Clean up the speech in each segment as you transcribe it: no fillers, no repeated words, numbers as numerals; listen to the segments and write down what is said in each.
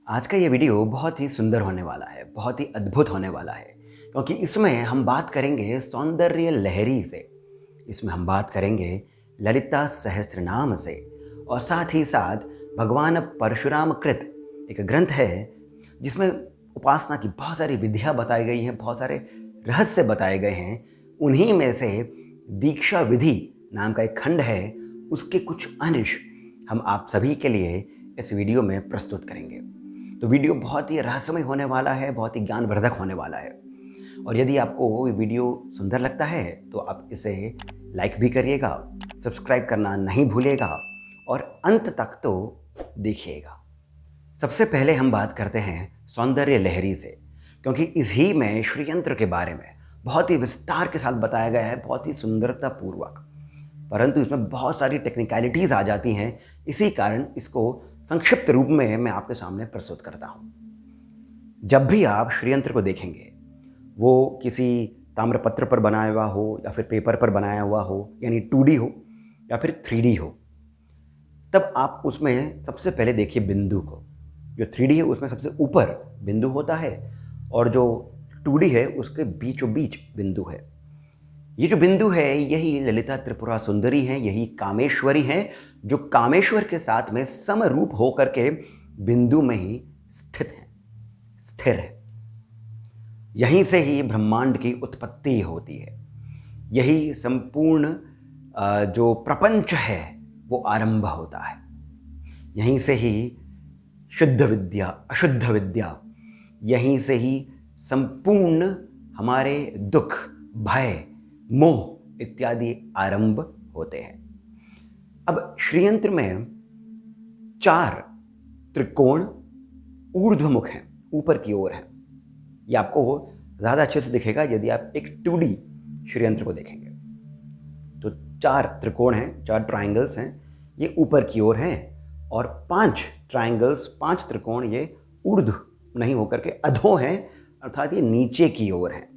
आज का ये वीडियो बहुत ही सुंदर होने वाला है, बहुत ही अद्भुत होने वाला है, क्योंकि इसमें हम बात करेंगे सौंदर्य लहरी से। इसमें हम बात करेंगे ललिता सहस्त्रनाम से और साथ ही साथ भगवान परशुराम कृत एक ग्रंथ है जिसमें उपासना की बहुत सारी विधियाँ बताई गई हैं, बहुत सारे रहस्य बताए गए हैं। उन्हीं में से दीक्षा विधि नाम का एक खंड है, उसके कुछ अंश हम आप सभी के लिए इस वीडियो में प्रस्तुत करेंगे। तो वीडियो बहुत ही रहस्यमय होने वाला है, बहुत ही ज्ञानवर्धक होने वाला है। और यदि आपको ये वीडियो सुंदर लगता है तो आप इसे लाइक भी करिएगा, सब्सक्राइब करना नहीं भूलिएगा और अंत तक तो देखिएगा। सबसे पहले हम बात करते हैं सौंदर्य लहरी से, क्योंकि इसी में श्रीयंत्र के बारे में बहुत ही विस्तार के साथ बताया गया है, बहुत ही सुंदरता पूर्वक। परंतु इसमें बहुत सारी टेक्निकलिटीज़ आ जाती हैं, इसी कारण इसको संक्षिप्त रूप में मैं आपके सामने प्रस्तुत करता हूँ। जब भी आप श्रीयंत्र को देखेंगे, वो किसी ताम्रपत्र पर बनाया हुआ हो या फिर पेपर पर बनाया हुआ हो, यानी 2D हो या फिर 3D हो, तब आप उसमें सबसे पहले देखिए बिंदु को। जो 3D है उसमें सबसे ऊपर बिंदु होता है और जो 2D है उसके बीचों बीच बिंदु है। ये जो बिंदु है यही ललिता त्रिपुरा सुंदरी हैं, यही कामेश्वरी हैं, जो कामेश्वर के साथ में समरूप होकर के बिंदु में ही स्थित है, स्थिर है। यहीं से ही ब्रह्मांड की उत्पत्ति होती है, यही संपूर्ण जो प्रपंच है वो आरंभ होता है। यहीं से ही शुद्ध विद्या, अशुद्ध विद्या, यहीं से ही संपूर्ण हमारे दुख, भय, मोह इत्यादि आरंभ होते हैं। अब श्रीयंत्र में 4 त्रिकोण ऊर्ध्वमुख हैं, ऊपर की ओर हैं। ये आपको ज़्यादा अच्छे से दिखेगा यदि आप एक 2D श्रीयंत्र को देखेंगे। तो 4 त्रिकोण हैं, 4 ट्रायंगल्स हैं, ये ऊपर की ओर हैं और 5 ट्रायंगल्स, 5 त्रिकोण ये ऊर्ध्व नहीं होकर के अधो हैं, अर्थात ये नीचे की ओर हैं।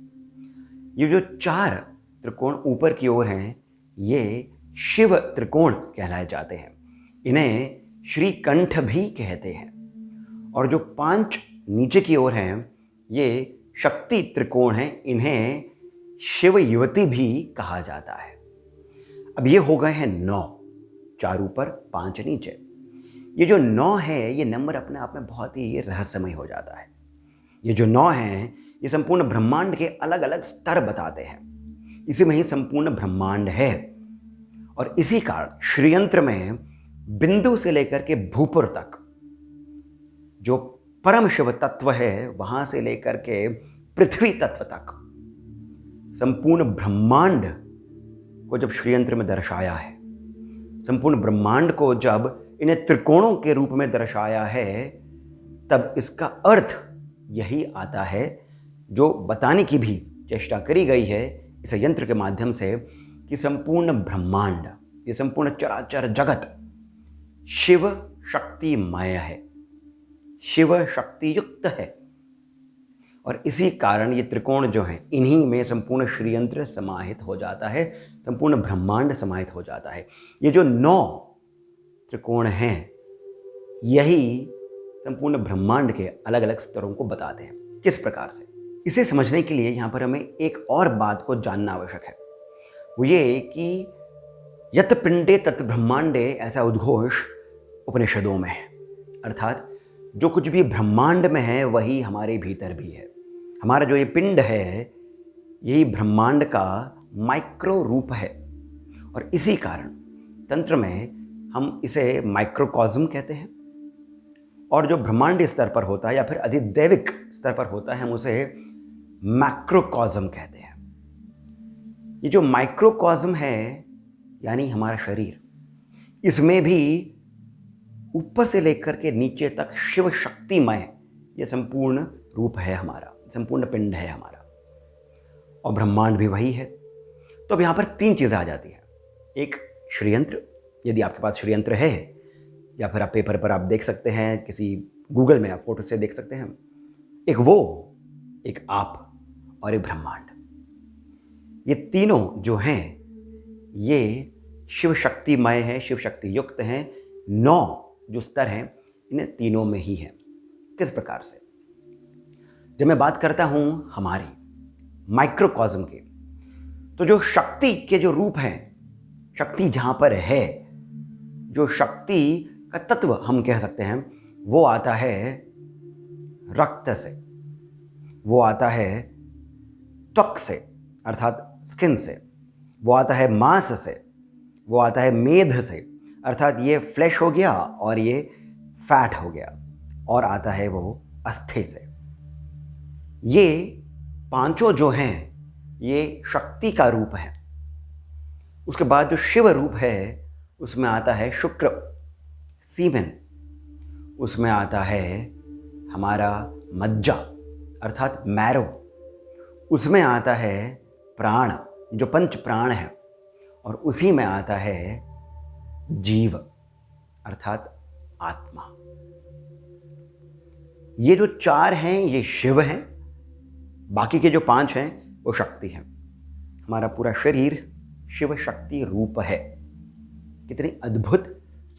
ये जो 4 त्रिकोण ऊपर की ओर हैं ये शिव त्रिकोण कहलाए जाते हैं। इन्हें श्रीकंठ भी कहते हैं। और जो 5 नीचे की ओर हैं ये शक्ति त्रिकोण हैं, इन्हें शिव युवती भी कहा जाता है। अब ये हो गए हैं 9, 4 ऊपर 5 नीचे। ये जो 9 है ये नंबर अपने आप में बहुत ही रहस्यमय हो जाता है। ये जो 9 हैं ये संपूर्ण ब्रह्मांड के अलग अलग स्तर बताते हैं। इसी में ही संपूर्ण ब्रह्मांड है और इसी कारण श्रीयंत्र में बिंदु से लेकर के भूपुर तक जो परम शिव तत्व है, वहां से लेकर के पृथ्वी तत्व तक संपूर्ण ब्रह्मांड को जब श्रीयंत्र में दर्शाया है, संपूर्ण ब्रह्मांड को जब इन्हें त्रिकोणों के रूप में दर्शाया है, तब इसका अर्थ यही आता है जो बताने की भी चेष्टा करी गई है इस यंत्र के माध्यम से कि संपूर्ण ब्रह्मांड, ये संपूर्ण चराचर जगत शिव शक्तिमय है, शिव शक्ति युक्त है। और इसी कारण ये त्रिकोण जो हैं इन्हीं में संपूर्ण श्रीयंत्र समाहित हो जाता है, संपूर्ण ब्रह्मांड समाहित हो जाता है। ये जो 9 त्रिकोण हैं यही संपूर्ण ब्रह्मांड के अलग अलग स्तरों को बताते हैं। किस प्रकार से, इसे समझने के लिए यहाँ पर हमें एक और बात को जानना आवश्यक है। वो ये कि यत पिंडे तत् ब्रह्मांडे, ऐसा उद्घोष उपनिषदों में है। अर्थात जो कुछ भी ब्रह्मांड में है वही हमारे भीतर भी है। हमारा जो ये पिंड है यही ब्रह्मांड का माइक्रो रूप है और इसी कारण तंत्र में हम इसे माइक्रोकॉज्म कहते हैं। और जो ब्रह्मांड स्तर पर होता है या फिर अधिदैविक स्तर पर होता है हम उसे मैक्रोकॉज्म कहते हैं। ये जो माइक्रोकॉज्म है यानी हमारा शरीर, इसमें भी ऊपर से लेकर के नीचे तक शिव शक्तिमय ये संपूर्ण रूप है हमारा, संपूर्ण पिंड है हमारा और ब्रह्मांड भी वही है। तो अब यहाँ पर 3 चीज़ें आ जाती हैं। एक श्रीयंत्र, यदि आपके पास श्रीयंत्र है या फिर आप पेपर पर आप देख सकते हैं, किसी गूगल में आप फोटो से देख सकते हैं। एक वो, एक आप और एक ब्रह्मांड। ये तीनों जो हैं ये शिव शक्तिमय हैं, शिव शक्ति युक्त हैं। 9 जो स्तर हैं इन्हें तीनों में ही है। किस प्रकार से? जब मैं बात करता हूं हमारी माइक्रोकॉस्म की, तो जो शक्ति के जो रूप हैं, शक्ति जहां पर है, जो शक्ति का तत्व हम कह सकते हैं, वो आता है रक्त से, वो आता है त्वक से अर्थात स्किन से, वो आता है मांस से, वो आता है मेद से अर्थात ये फ्लैश हो गया और ये फैट हो गया, और आता है वो अस्थि से। ये पांचों जो हैं ये शक्ति का रूप है। उसके बाद जो शिव रूप है उसमें आता है शुक्र, सीमेन, उसमें आता है हमारा मज्जा अर्थात मैरो, उसमें आता है प्राण, जो पंच प्राण है, और उसी में आता है जीव अर्थात आत्मा। ये जो चार हैं ये शिव हैं, बाकी के जो पांच हैं वो शक्ति हैं। हमारा पूरा शरीर शिव शक्ति रूप है। कितनी अद्भुत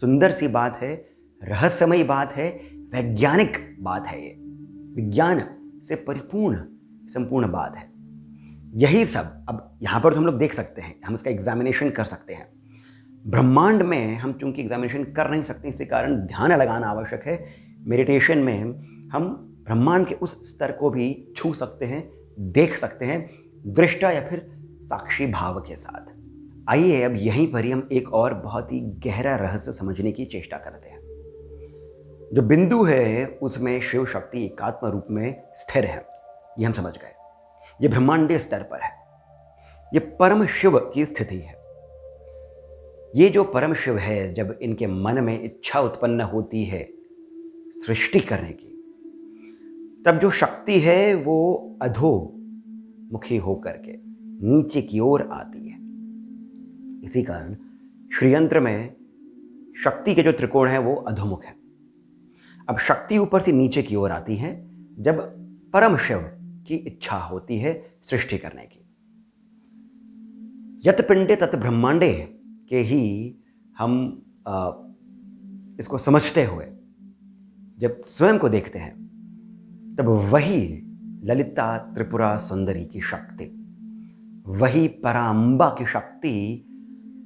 सुंदर सी बात है, रहस्यमयी बात है, वैज्ञानिक बात है, ये विज्ञान से परिपूर्ण संपूर्ण बात है। यही सब अब यहाँ पर तो हम लोग देख सकते हैं, हम इसका एग्जामिनेशन कर सकते हैं। ब्रह्मांड में हम चूंकि एग्जामिनेशन कर नहीं सकते, इसी कारण ध्यान लगाना आवश्यक है। मेडिटेशन में हम ब्रह्मांड के उस स्तर को भी छू सकते हैं, देख सकते हैं, दृष्टा या फिर साक्षी भाव के साथ। आइए अब यहीं पर ही हम एक और बहुत ही गहरा रहस्य समझने की चेष्टा करते हैं। जो बिंदु है उसमें शिव शक्ति एकात्म रूप में स्थिर है, ये हम समझ गए। ये ब्रह्मांडीय स्तर पर है, ये परम शिव की स्थिति है। ये जो परम शिव है, जब इनके मन में इच्छा उत्पन्न होती है सृष्टि करने की, तब जो शक्ति है वो अधोमुखी होकर के नीचे की ओर आती है। इसी कारण श्रीयंत्र में शक्ति के जो त्रिकोण है वो अधोमुख है। अब शक्ति ऊपर से नीचे की ओर आती है जब परम शिव की इच्छा होती है सृष्टि करने की। यत पिंडे तत् ब्रह्मांडे के ही हम इसको समझते हुए जब स्वयं को देखते हैं, तब वही ललिता त्रिपुरा सुंदरी की शक्ति, वही परांबा की शक्ति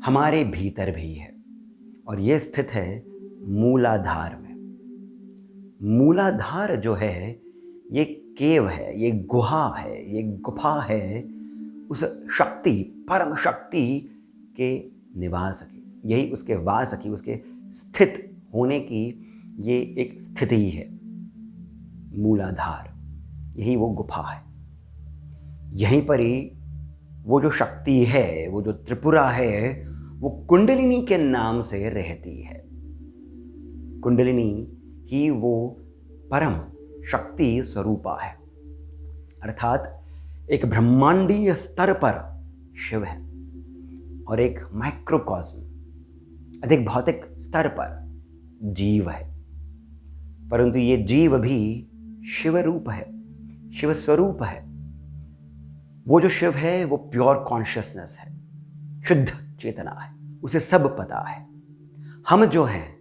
हमारे भीतर भी है, और ये स्थित है मूलाधार में। मूलाधार जो है ये केव है, ये गुहा है, ये गुफा है उस शक्ति, परम शक्ति के निवास की, यही उसके वास की, उसके स्थित होने की ये एक स्थिति है। मूलाधार यही वो गुफा है। यहीं पर ही वो जो शक्ति है, वो जो त्रिपुरा है, वो कुंडलिनी के नाम से रहती है। कुंडलिनी ही वो परम शक्ति स्वरूपा है, अर्थात एक ब्रह्मांडीय स्तर पर शिव है और एक माइक्रोकॉस्म, अधिक भौतिक स्तर पर जीव है। परंतु ये जीव भी शिव रूप है, शिव स्वरूप है। वो जो शिव है वो प्योर कॉन्शियसनेस है, शुद्ध चेतना है, उसे सब पता है। हम जो हैं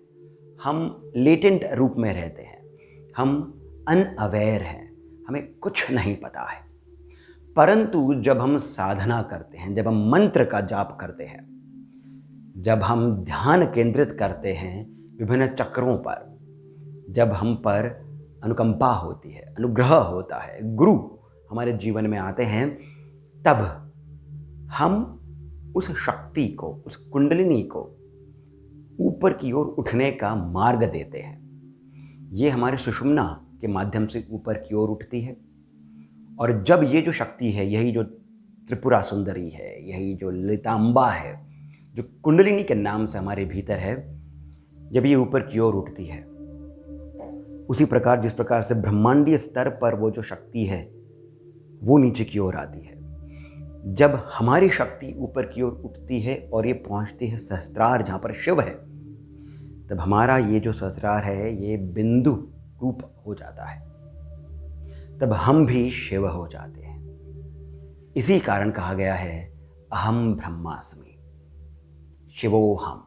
हम लेटेंट रूप में रहते हैं, हम अनअवेयर हैं, हमें कुछ नहीं पता है। परंतु जब हम साधना करते हैं, जब हम मंत्र का जाप करते हैं, जब हम ध्यान केंद्रित करते हैं विभिन्न चक्रों पर, जब हम पर अनुकंपा होती है, अनुग्रह होता है, गुरु हमारे जीवन में आते हैं, तब हम उस शक्ति को, उस कुंडलिनी को ऊपर की ओर उठने का मार्ग देते हैं। ये हमारे सुषुम्ना के माध्यम से ऊपर की ओर उठती है, और जब ये जो शक्ति है, यही जो त्रिपुरा सुंदरी है, यही जो ललितांबा है, जो कुंडलिनी के नाम से हमारे भीतर है, जब ये ऊपर की ओर उठती है, उसी प्रकार जिस प्रकार से ब्रह्मांडीय स्तर पर वो जो शक्ति है वो नीचे की ओर आती है। जब हमारी शक्ति ऊपर की ओर उठती है और ये पहुंचती है सहस्त्रार जहाँ पर शिव है, तब हमारा ये जो सहस्त्रार है ये बिंदु रूप हो जाता है, तब हम भी शिव हो जाते हैं। इसी कारण कहा गया है अहम ब्रह्मास्मि शिवोहम।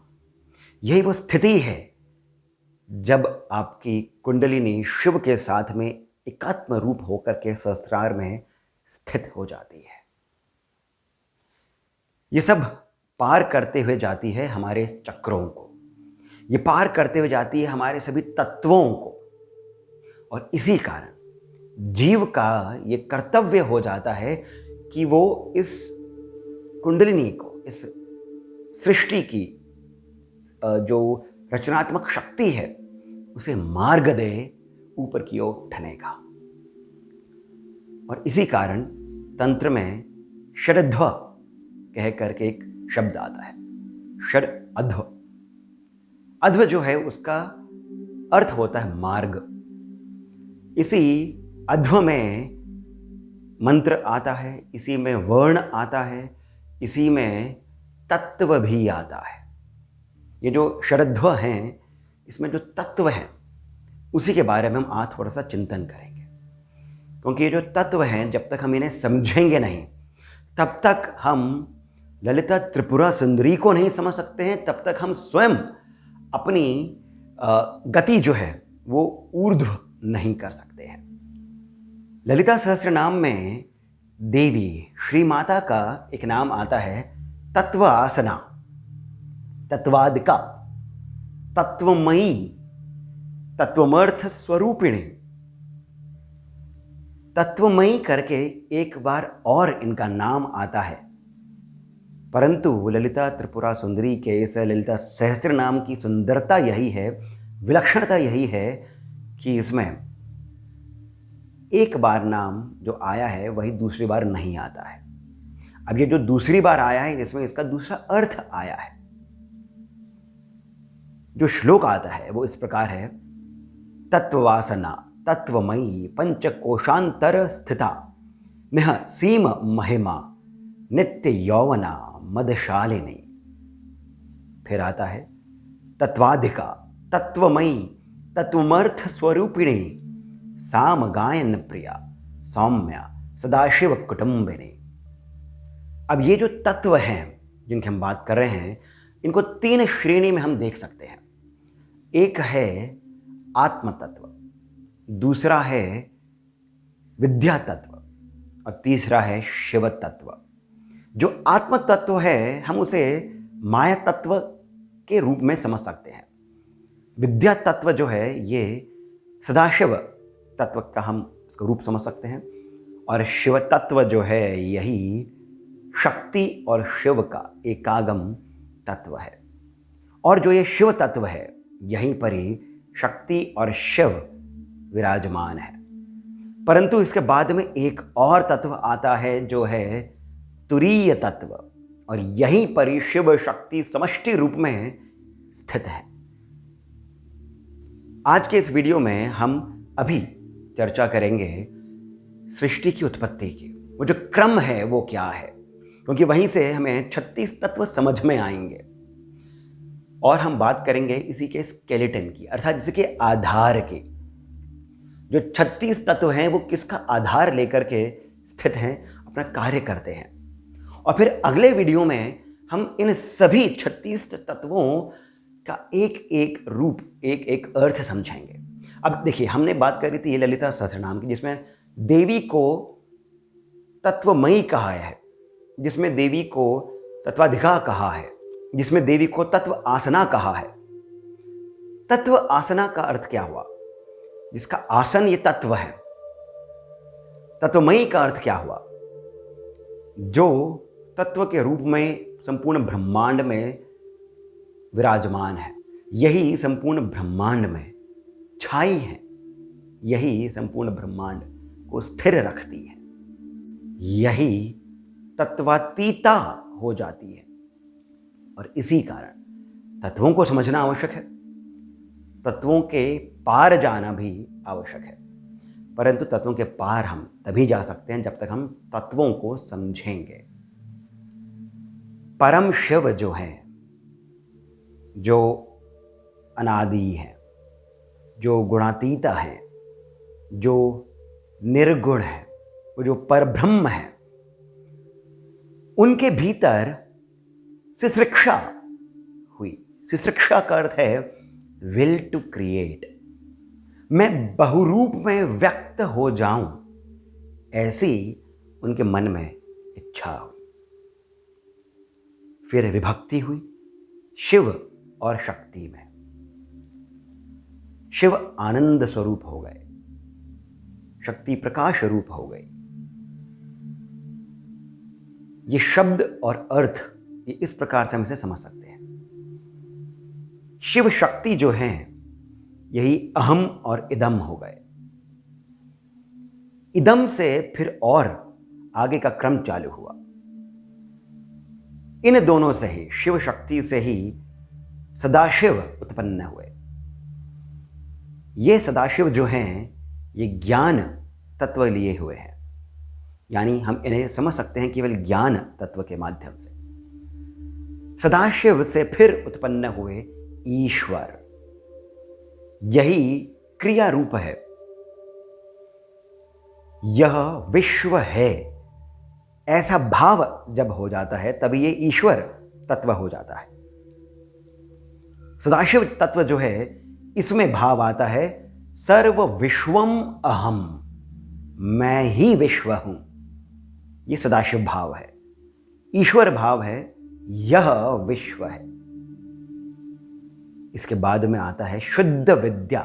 यही वो स्थिति है जब आपकी कुंडलिनी शिव के साथ में एकात्म रूप होकर के सहस्त्रार में स्थित हो जाती है। ये सब पार करते हुए जाती है हमारे चक्रों को, ये पार करते हुए जाती है हमारे सभी तत्वों को, और इसी कारण जीव का ये कर्तव्य हो जाता है कि वो इस कुंडलिनी को, इस सृष्टि की जो रचनात्मक शक्ति है, उसे मार्ग दे ऊपर की ओर उठने का। और इसी कारण तंत्र में षडध्व कह करके एक शब्द आता है, षड अध्व। अध्व जो है उसका अर्थ होता है मार्ग। इसी अध्व में मंत्र आता है, इसी में वर्ण आता है, इसी में तत्व भी आता है। ये जो षडध्व हैं, इसमें जो तत्व हैं उसी के बारे में हम आज थोड़ा सा चिंतन करेंगे, क्योंकि ये जो तत्व हैं जब तक हम इन्हें समझेंगे नहीं तब तक हम ललिता त्रिपुरा सुंदरी को नहीं समझ सकते हैं, तब तक हम स्वयं अपनी गति जो है वो ऊर्ध्व नहीं कर सकते हैं। ललिता सहस्त्रनाम में देवी श्री माता का एक नाम आता है तत्व आसना, तत्वादिका, तत्वमयी, तत्वमर्थ स्वरूपिणी। तत्वमयी करके एक बार और इनका नाम आता है, परंतु ललिता त्रिपुरा सुंदरी के इस ललिता सहस्त्र नाम की सुंदरता यही है, विलक्षणता यही है कि इसमें एक बार नाम जो आया है वही दूसरी बार नहीं आता है। अब ये जो दूसरी बार आया है इसमें इसका दूसरा अर्थ आया है। जो श्लोक आता है वो इस प्रकार है, तत्ववासना तत्वमयी पंचकोशांतर स्थिता निह सीम महिमा नित्य यौवना मदशालिनी। फिर आता है तत्वाधिका तत्वमयी तत्वमर्थ स्वरूपिणी साम गायन प्रिया सौम्या सदाशिव कुटुंबिनी। अब ये जो तत्व हैं जिनकी हम बात कर रहे हैं, इनको तीन श्रेणी में हम देख सकते हैं। एक है आत्म तत्व, दूसरा है विद्या तत्व, और तीसरा है शिव तत्व। जो आत्म तत्व है हम उसे माया तत्व के रूप में समझ सकते हैं। विद्या तत्व जो है ये सदाशिव तत्व का हम इसका रूप समझ सकते हैं, और शिव तत्व जो है यही शक्ति और शिव का एकागम तत्व है। और जो ये शिव तत्व है यहीं पर ही शक्ति और शिव विराजमान है। परंतु इसके बाद में एक और तत्व आता है जो है तुरीय तत्व, और यहीं पर ही शिव शक्ति समष्टि रूप में स्थित है। आज के इस वीडियो में हम अभी चर्चा करेंगे सृष्टि की उत्पत्ति की। वो जो क्रम है वो क्या है, क्योंकि वहीं से हमें 36 तत्व समझ में आएंगे। और हम बात करेंगे इसी के स्केलेटन की, अर्थात इसके आधार की। जो 36 तत्व हैं वो किसका आधार लेकर के स्थित हैं, अपना कार्य करते हैं। और फिर अगले वीडियो में हम इन सभी 36 तत्वों का एक एक रूप, एक एक अर्थ समझेंगे। अब देखिए, हमने बात करी थी ये ललिता सहस्त्रनाम की, जिसमें देवी को तत्वमयी कहा है, जिसमें देवी को तत्वाधिका कहा है, जिसमें देवी को तत्व आसना कहा है। तत्व आसना का अर्थ क्या हुआ? जिसका आसन ये तत्व है। तत्वमयी का अर्थ क्या हुआ? जो तत्व के रूप में संपूर्ण ब्रह्मांड में विराजमान है, यही संपूर्ण ब्रह्मांड में छाई है, यही संपूर्ण ब्रह्मांड को स्थिर रखती है, यही तत्वातीता हो जाती है। और इसी कारण तत्वों को समझना आवश्यक है, तत्वों के पार जाना भी आवश्यक है। परंतु तत्वों के पार हम तभी जा सकते हैं जब तक हम तत्वों को समझेंगे। परम शिव जो है, जो अनादि है, जो गुणातीता है, जो निर्गुण है, वो जो परब्रह्म है, उनके भीतर सिसृक्षा हुई। सिसृक्षा का अर्थ है विल टू क्रिएट, मैं बहुरूप में व्यक्त हो जाऊं, ऐसी उनके मन में इच्छा हुई। फिर विभक्ति हुई शिव और शक्ति में। शिव आनंद स्वरूप हो गए, शक्ति प्रकाश रूप हो गई। ये शब्द और अर्थ ये इस प्रकार से हम इसे समझ सकते हैं। शिव शक्ति जो है यही अहम और इदम हो गए। इदम से फिर और आगे का क्रम चालू हुआ। इन दोनों से ही, शिव शक्ति से ही सदाशिव उत्पन्न हुए। ये सदाशिव जो हैं ये ज्ञान तत्व लिए हुए हैं, यानी हम इन्हें समझ सकते हैं केवल ज्ञान तत्व के माध्यम से। सदाशिव से फिर उत्पन्न हुए ईश्वर, यही क्रिया रूप है। यह विश्व है, ऐसा भाव जब हो जाता है तभी ये ईश्वर तत्व हो जाता है। सदाशिव तत्व जो है इसमें भाव आता है सर्व विश्वम अहम, मैं ही विश्व हूं। ये सदाशिव भाव है। ईश्वर भाव है यह विश्व है। इसके बाद में आता है शुद्ध विद्या।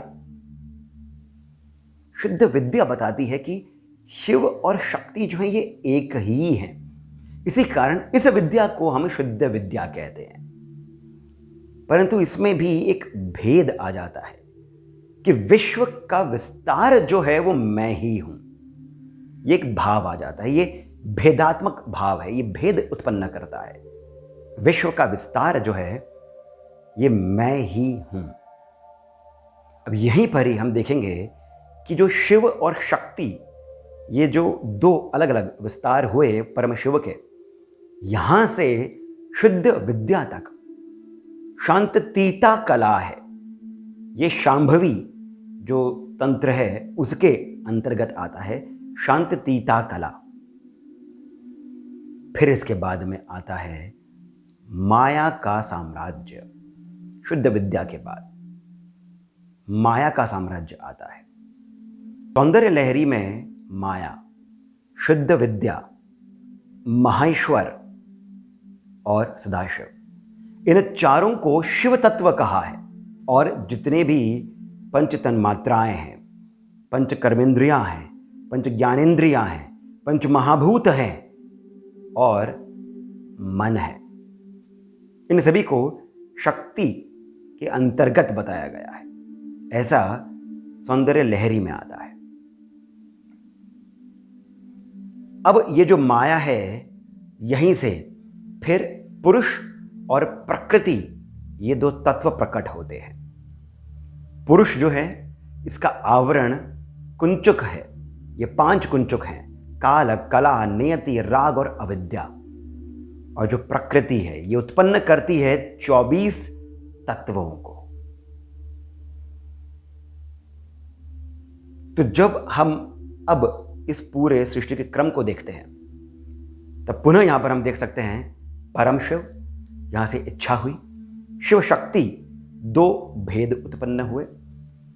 शुद्ध विद्या बताती है कि शिव और शक्ति जो है ये एक ही हैं। इसी कारण इस विद्या को हम शुद्ध विद्या कहते हैं। परंतु इसमें भी एक भेद आ जाता है कि विश्व का विस्तार जो है वो मैं ही हूं। ये एक भाव आ जाता है, ये भेदात्मक भाव है, ये भेद उत्पन्न करता है। विश्व का विस्तार जो है ये मैं ही हूं। अब यहीं पर ही हम देखेंगे कि जो शिव और शक्ति, ये जो दो अलग अलग विस्तार हुए परम शिव के, यहां से शुद्ध विद्या तक शांततीता कला है। ये शांभवी जो तंत्र है उसके अंतर्गत आता है शांततीता कला। फिर इसके बाद में आता है माया का साम्राज्य। शुद्ध विद्या के बाद माया का साम्राज्य आता है। सौंदर्य लहरी में माया, शुद्ध विद्या, माहेश्वर और सदाशिव, इन चारों को शिव तत्व कहा है। और जितने भी पंच तन्मात्राएं हैं, पंच कर्मेंद्रियां हैं, पंच ज्ञानेंद्रियां हैं, पंच महाभूत हैं और मन है, इन सभी को शक्ति के अंतर्गत बताया गया है। ऐसा सौंदर्य लहरी में आता है। अब ये जो माया है, यहीं से फिर पुरुष और प्रकृति, ये दो तत्व प्रकट होते हैं। पुरुष जो है इसका आवरण कुंचुक है। ये 5 कुंचुक हैं, काल, कला, नियति, राग और अविद्या। और जो प्रकृति है ये उत्पन्न करती है 24 तत्वों को। तो जब हम अब इस पूरे सृष्टि के क्रम को देखते हैं तब पुनः यहां पर हम देख सकते हैं परम शिव, यहां से इच्छा हुई, शिव शक्ति, 2 भेद उत्पन्न हुए।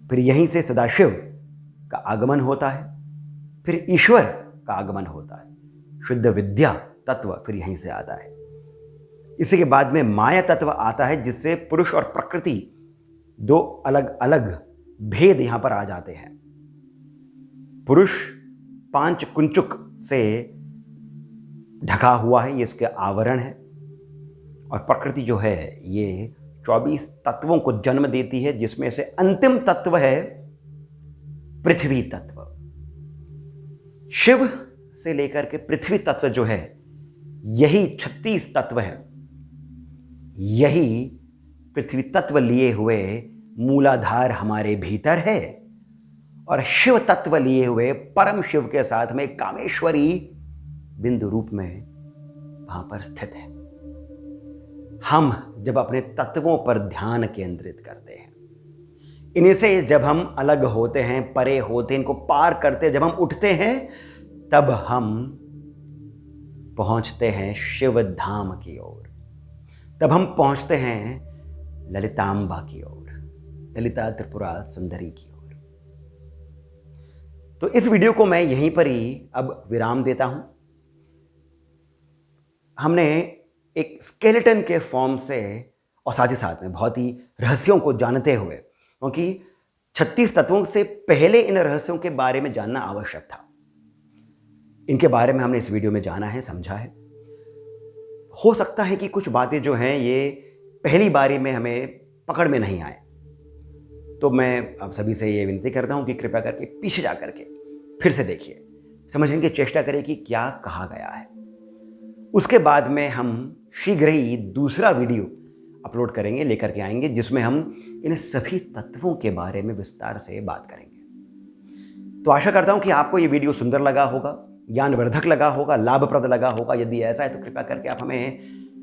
फिर यहीं से सदाशिव का आगमन होता है, फिर ईश्वर का आगमन होता है। शुद्ध विद्या तत्व फिर यहीं से आता है। इसी के बाद में माया तत्व आता है, जिससे पुरुष और प्रकृति 2 अलग अलग भेद यहां पर आ जाते हैं। पुरुष 5 कुंचुक से ढका हुआ है, ये इसके आवरण है। और प्रकृति जो है ये 24 तत्वों को जन्म देती है, जिसमें से अंतिम तत्व है पृथ्वी तत्व। शिव से लेकर के पृथ्वी तत्व जो है यही 36 तत्व है। यही पृथ्वी तत्व लिए हुए मूलाधार हमारे भीतर है और शिव तत्व लिए हुए परम शिव के साथ में कामेश्वरी बिंदु रूप में वहां पर स्थित है। हम जब अपने तत्वों पर ध्यान केंद्रित करते हैं, इन्हीं से जब हम अलग होते हैं, परे होते हैं, इनको पार करते, जब हम उठते हैं, तब हम पहुंचते हैं शिव धाम की ओर। तब हम पहुंचते हैं ललितांबा की ओर। ललिता त्रिपुरा सुंदरी की ओर। तो इस वीडियो को मैं यहीं पर ही अब विराम देता हूं। हमने एक स्केलेटन के फॉर्म से और साथ ही साथ में बहुत ही रहस्यों को जानते हुए, क्योंकि 36 तत्वों से पहले इन रहस्यों के बारे में जानना आवश्यक था, इनके बारे में हमने इस वीडियो में जाना है, समझा है। हो सकता है कि कुछ बातें जो हैं ये पहली बारी में हमें पकड़ में नहीं आए, तो मैं आप सभी से ये विनती करता हूं कि कृपया करके पीछे जा करके फिर से देखिए, समझने की चेष्टा करें कि क्या कहा गया है। उसके बाद में हम शीघ्र ही दूसरा वीडियो अपलोड करेंगे, लेकर के आएंगे, जिसमें हम इन सभी तत्वों के बारे में विस्तार से बात करेंगे। तो आशा करता हूं कि आपको ये वीडियो सुंदर लगा होगा, ज्ञानवर्धक लगा होगा, लाभप्रद लगा होगा। यदि ऐसा है तो कृपया करके आप हमें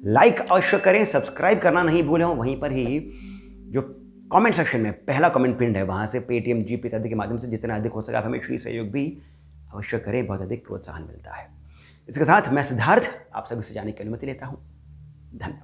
लाइक अवश्य करें, सब्सक्राइब करना नहीं भूलें। वहीं पर ही जो कमेंट सेक्शन में पहला कमेंट पिंड है, वहाँ से पेटीएम, जीपे इत्यादि के माध्यम से जितना अधिक हो सके आप हमें श्री सहयोग भी अवश्य करें, बहुत अधिक प्रोत्साहन मिलता है। इसके साथ मैं सिद्धार्थ आप सभी से जाने की अनुमति लेता हूँ। धन्यवाद।